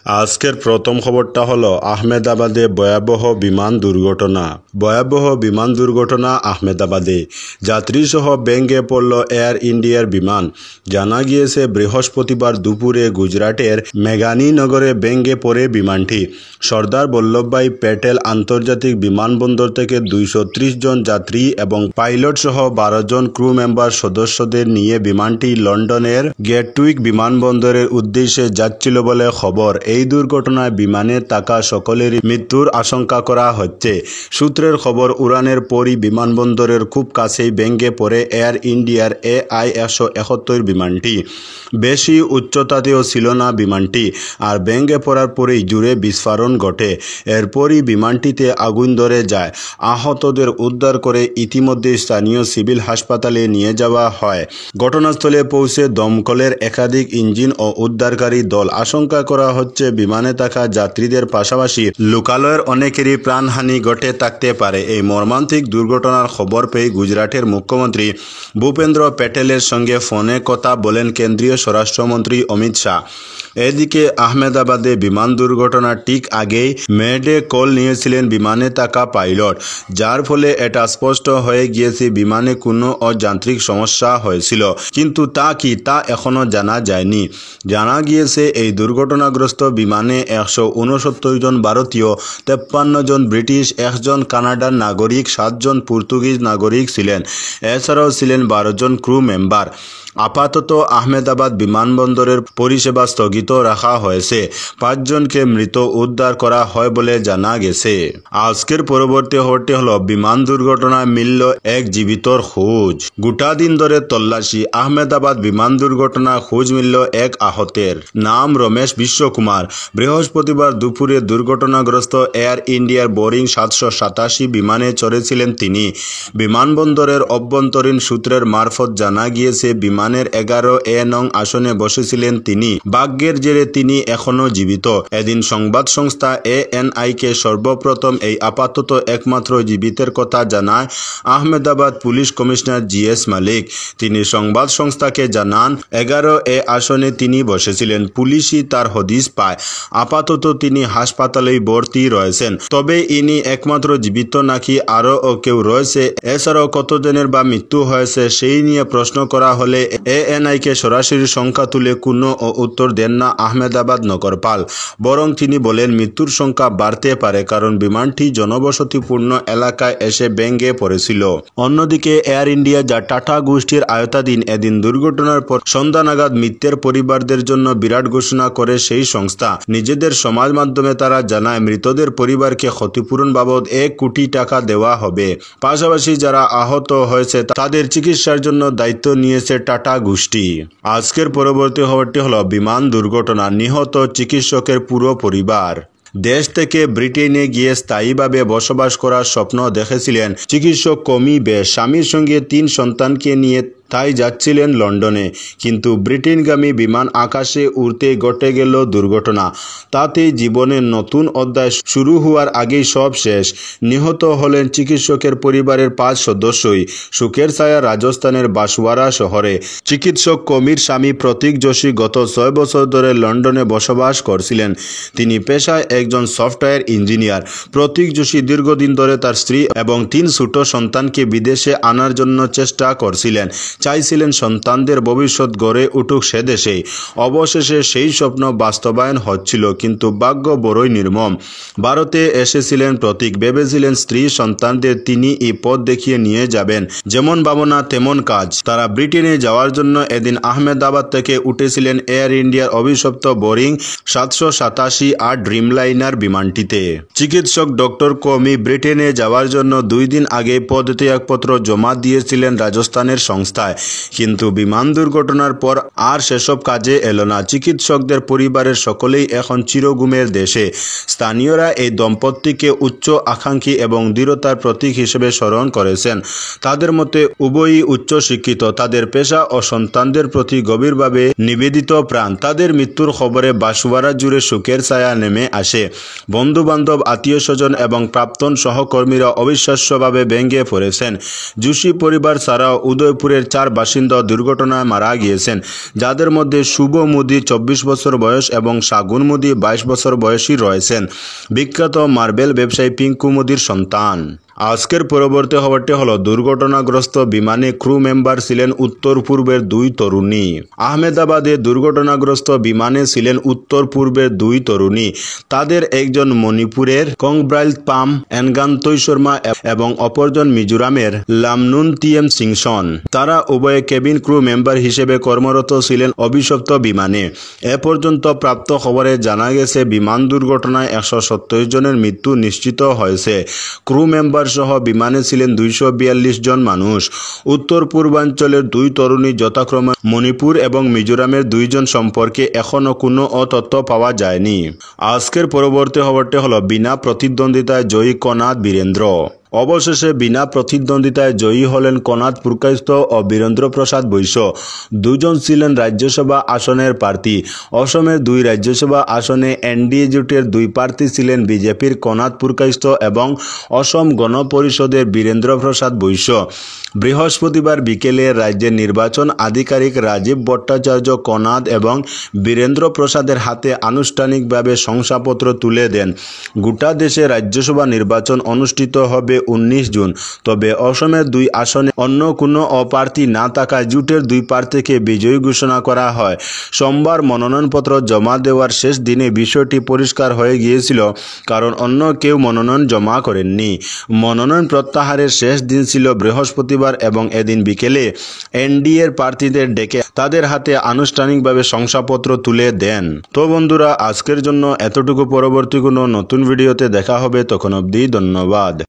আজকের প্রথম খবরটা হলো আহমেদাবাদে ভয়াবহ বিমান দুর্ঘটনা। ভয়াবহ বিমান দুর্ঘটনা আহমেদাবাদে। যাত্রীসহ ভেঙে পড়ল এয়ার ইন্ডিয়ার বিমান। জানা গিয়েছে বৃহস্পতিবার দুপুরে গুজরাটের মেঘানীনগরে ভেঙে পড়ে বিমানটি। সর্দার বল্লভভাই প্যাটেল আন্তর্জাতিক বিমানবন্দর থেকে 230 জন যাত্রী এবং পাইলট সহ 12 জন ক্রু মেম্বার সদস্যদের নিয়ে বিমানটি লন্ডনের গেটউইক বিমানবন্দরের উদ্দেশ্যে যাচ্ছিল বলে খবর। এই দুর্ঘটনায় বিমানে থাকা সকলেরই মৃত্যুর আশঙ্কা করা হচ্ছে। সূত্রের খবর, উড়ানের পরই বিমানবন্দরের খুব কাছেই ভেঙে পড়ে এয়ার ইন্ডিয়ার AI-171 বিমানটি। বেশি উচ্চতাতেও ছিল না বিমানটি, আর ভেঙে পড়ার পরেই জুড়ে বিস্ফোরণ ঘটে। এরপরই বিমানটিতে আগুন ধরে যায়। আহতদের উদ্ধার করে ইতিমধ্যে স্থানীয় সিভিল হাসপাতালে নিয়ে যাওয়া হয়। ঘটনাস্থলে পৌঁছে দমকলের একাধিক ইঞ্জিন ও উদ্ধারকারী দল। আশঙ্কা করা হচ্ছে বিমানে থাকা যাত্রীদের পাশাপাশি লোকালয়ের অনেকেরই প্রাণহানি ঘটে থাকতে পারে। এই মর্মান্তিক দুর্ঘটনার খবর পেয়ে গুজরাটের মুখ্যমন্ত্রী ভূপেন্দ্র প্যাটেলের সঙ্গে ফোনে কথা বলেন কেন্দ্রীয় স্বরাষ্ট্রমন্ত্রী অমিত শাহ। এদিকে আহমেদাবাদে বিমান দুর্ঘটনার ঠিক আগেই মেডে কল নিয়েছিলেন বিমানে থাকা পাইলট, যার ফলে এটা স্পষ্ট হয়ে গিয়েছে বিমানে কোনো অযান্ত্রিক সমস্যা হয়েছিল। কিন্তু তা কি, তা এখনও জানা যায়নি। জানা গিয়েছে এই দুর্ঘটনাগ্রস্ত বিমানে 169 জন ভারতীয়, 53 জন ব্রিটিশ, 1 জন কানাডার নাগরিক, 7 জন পর্তুগিজ নাগরিক ছিলেন। এছাড়াও ছিলেন 12 জন ক্রু মেম্বার। আপাতত আহমেদাবাদ বিমানবন্দরের পরিষেবা স্থগিত রাখা হয়েছে। 5 জনকে মৃত উদ্ধার করা হয় বলে জানা গেছে। আজকের পরবর্তী খবরটি হলো বিমান দুর্ঘটনায় মিলল এক জীবিতর খোঁজ। গোটা দিন ধরে তল্লাশি। আহমেদাবাদ বিমান দুর্ঘটনায় খোঁজ মিলল এক আহতের। নাম রমেশ বিশ্বকুমার। বৃহস্পতিবার দুপুরে দুর্ঘটনাগ্রস্ত এয়ার ইন্ডিয়ার বোয়িং 787 বিমানে চড়েছিলেন তিনি। বিমানবন্দরের অভ্যন্তরীণ সূত্রের মারফত জানা গিয়েছে বিমানের 11A নং আসনে বসেছিলেন তিনি। ভাগ্যের জেরে তিনি এখনও জীবিত। এদিন সংবাদ সংস্থা ANI-কে সর্বপ্রথম এই আপাতত একমাত্র জীবিতের কথা জানায় আহমেদাবাদ পুলিশ কমিশনার GS মালিক। তিনি সংবাদ সংস্থাকে জানান, 11A আসনে তিনি বসেছিলেন। পুলিশই তার হদিস পায়। আপাতত তিনি হাসপাতালেই ভর্তি রয়েছেন। তবে ইনি একমাত্র জীবিত নাকি আরও কেউ রয়েছে, এছাড়াও কতজনের বা মৃত্যু হয়েছে সেই নিয়ে প্রশ্ন করা হলে ANI-কে সরাসরি সংখ্যা তুলে কোনো উত্তর দেন না আহমেদাবাদ নগরপাল। বরং তিনি বলেন মৃত্যুর সংখ্যা বাড়তে পারে, কারণ বিমানটি জনবসতিপূর্ণ এলাকায় এসে ভেঙে পড়েছিল। অন্যদিকে এয়ার ইন্ডিয়া, যা টাটা গোষ্ঠীর আয়ত্তাধীন, এদিন দুর্ঘটনার পর সন্ধ্যা নাগাদ মৃতের পরিবারদের জন্য বিরাট ঘোষণা করে সেই সংস্থা। নিজেদের সমাজ মাধ্যমে তারা জানায় মৃতদের পরিবারকে ক্ষতিপূরণ বাবদ 1 কোটি টাকা দেওয়া হবে। পাশাপাশি যারা আহত হয়েছে তাদের চিকিৎসার জন্য দায়িত্ব নিয়েছে টাটা গোষ্ঠী। আজকের পরবর্তী খবরটি হলো বিমান দুর্ঘটনা, নিহত চিকিৎসকের পুরো পরিবার। দেশ থেকে ব্রিটেনে গিয়ে স্থায়ীভাবে বসবাস করার স্বপ্ন দেখেছিলেন চিকিৎসক কমি বে। স্বামীর সঙ্গে 3 সন্তানকে নিয়ে তাই যাচ্ছিলেন লন্ডনে, কিন্তু ব্রিটেনগামী বিমান আকাশে উড়তে ঘটে গেল দুর্ঘটনা। তাতে জীবনের নতুন অধ্যায় শুরু হওয়ার আগেই সব শেষ। নিহত হলেন চিকিৎসকের পরিবারের 5 সদস্যই। সুখের ছায়া রাজস্থানের বাসওয়ারা শহরে। চিকিৎসক কমির স্বামী প্রতীক যোশী গত 6 বছর ধরে লন্ডনে বসবাস করছিলেন। তিনি পেশায় একজন সফটওয়্যার ইঞ্জিনিয়ার। প্রতীক যোশী দীর্ঘদিন ধরে তার স্ত্রী এবং 3 ছোট সন্তানকে বিদেশে আনার জন্য চেষ্টা করছিলেন। চাইছিলেন সন্তানদের ভবিষ্যৎ গড়ে উঠুক সে দেশেই। অবশেষে সেই স্বপ্ন বাস্তবায়ন হচ্ছিল, কিন্তু ভাগ্য বড়ই নির্মম। ভারতে এসেছিলেন প্রতীক, ভেবেছিলেন স্ত্রী সন্তানদের তিনি এই পথ দেখিয়ে নিয়ে যাবেন। যেমন ভাবনা তেমন কাজ। তারা ব্রিটেনে যাওয়ার জন্য এদিন আহমেদাবাদ থেকে উঠেছিলেন এয়ার ইন্ডিয়ার অভিশপ্ত বোয়িং 787 আর ড্রিমলাইনার বিমানটিতে। চিকিৎসক ডক্টর কমি ব্রিটেনে যাওয়ার জন্য 2 দিন আগে পদত্যাগপত্র জমা দিয়েছিলেন রাজস্থানের সংস্থায়। কিন্তু বিমান দুর্ঘটনার পর আর সেসব কাজে এলো না। চিকিৎসকদের পরিবারের সকলেই এখন চিরঘুমের দেশে। স্থানীয়রা এই দম্পতিকে উচ্চ আকাঙ্ক্ষী এবং দৃঢ়তার প্রতীক হিসেবে স্মরণ করেছেন। তাদের মতে উভয়ই উচ্চ শিক্ষিত, তাদের পেশা ও সন্তানদের প্রতি গভীরভাবে নিবেদিত প্রাণ। তাদের মৃত্যুর খবরে বাসওয়ারা জুড়ে শোকের ছায়া নেমে আসে। বন্ধু বান্ধব, আত্মীয় স্বজন এবং প্রাক্তন সহকর্মীরা অবিশ্বাস্যভাবে ভেঙে পড়েছেন। যোশী পরিবার ছাড়াও উদয়পুরের 4 বাসিন্দা দুর্ঘটনায় মারা গিয়েছেন, যাদের মধ্যে শুভ মোদি 24 বছর বয়স এবং শাগুন মোদি 22 বছর বয়সী রয়েছেন, বিখ্যাত মার্বেল ব্যবসায়ী পিঙ্কু মোদির সন্তান। আজকের পরবর্তী খবরটি হলো দুর্ঘটনাগ্রস্ত বিমানে ক্রু মেম্বার ছিলেন উত্তর পূর্বের 2 তরুণী। আহমেদাবাদে দুর্ঘটনাগ্রস্ত বিমানে ছিলেন উত্তর পূর্বের 2 তরুণী। তাদের একজন মণিপুরের কংব্রাইলপাম এনগান্তই শর্মা এবং অপরজন মিজোরামের লামনুনতিয়েম সিংসন। তারা উভয়ে কেবিন ক্রু মেম্বার হিসেবে কর্মরত ছিলেন অভিশপ্ত বিমানে। এ পর্যন্ত প্রাপ্ত খবরে জানা গেছে বিমান দুর্ঘটনায় 127 জনের মৃত্যু নিশ্চিত হয়েছে। ক্রু মেম্বার সহ বিমানে ছিলেন 242 জন মানুষ। উত্তর পূর্বাঞ্চলের 2 তরুণী যথাক্রমে মণিপুর এবং মিজোরামের 2 জন সম্পর্কে এখনও কোনো তথ্য পাওয়া যায়নি। আজকের পরবর্তী খবরটি হলো বিনা প্রতিদ্বন্দ্বিতায় জয়ী কনাদ বীরেন্দ্র। অবশেষে বিনা প্রতিদ্বন্দ্বিতায় জয়ী হলেন কনাদ পুরকাইস্থ ও বীরেন্দ্র প্রসাদ বৈশ্য। 2 জন ছিলেন রাজ্যসভা আসনের প্রার্থী। অসমের 2 রাজ্যসভা আসনে এনডিএ জোটের 2 প্রার্থী ছিলেন বিজেপির কনাদ পুরকাইস্থ এবং অসম গণ পরিষদের বীরেন্দ্র প্রসাদ বৈশ্য। বৃহস্পতিবার বিকেলে রাজ্যের নির্বাচন আধিকারিক রাজীব ভট্টাচার্য কনাদ এবং বীরেন্দ্র প্রসাদের হাতে আনুষ্ঠানিকভাবে শংসাপত্র তুলে দেন। গোটা দেশে রাজ্যসভা নির্বাচন অনুষ্ঠিত হবে 19 জুন। তবে অসমের 2 আসনে অন্য কোনো প্রার্থী না থাকায় জোটের 2 প্রার্থীকে বিজয়ী ঘোষণা করা হয়। সোমবার মনোনয়নপত্র জমা দেওয়ার শেষ দিনে বিষয়টি পরিষ্কার হয়ে গিয়েছিল, কারণ অন্য কেউ মনোনয়ন জমা করেননি। মনোনয়ন প্রত্যাহারের শেষ দিন ছিল বৃহস্পতিবার এবং এদিন বিকেলে এনডিএর প্রার্থীদের ডেকে তাদের হাতে আনুষ্ঠানিকভাবে শংসাপত্র তুলে দেন। তো বন্ধুরা, আজকের জন্য এতটুকু। পরবর্তী কোনো নতুন ভিডিওতে দেখা হবে, তখন অবধি ধন্যবাদ।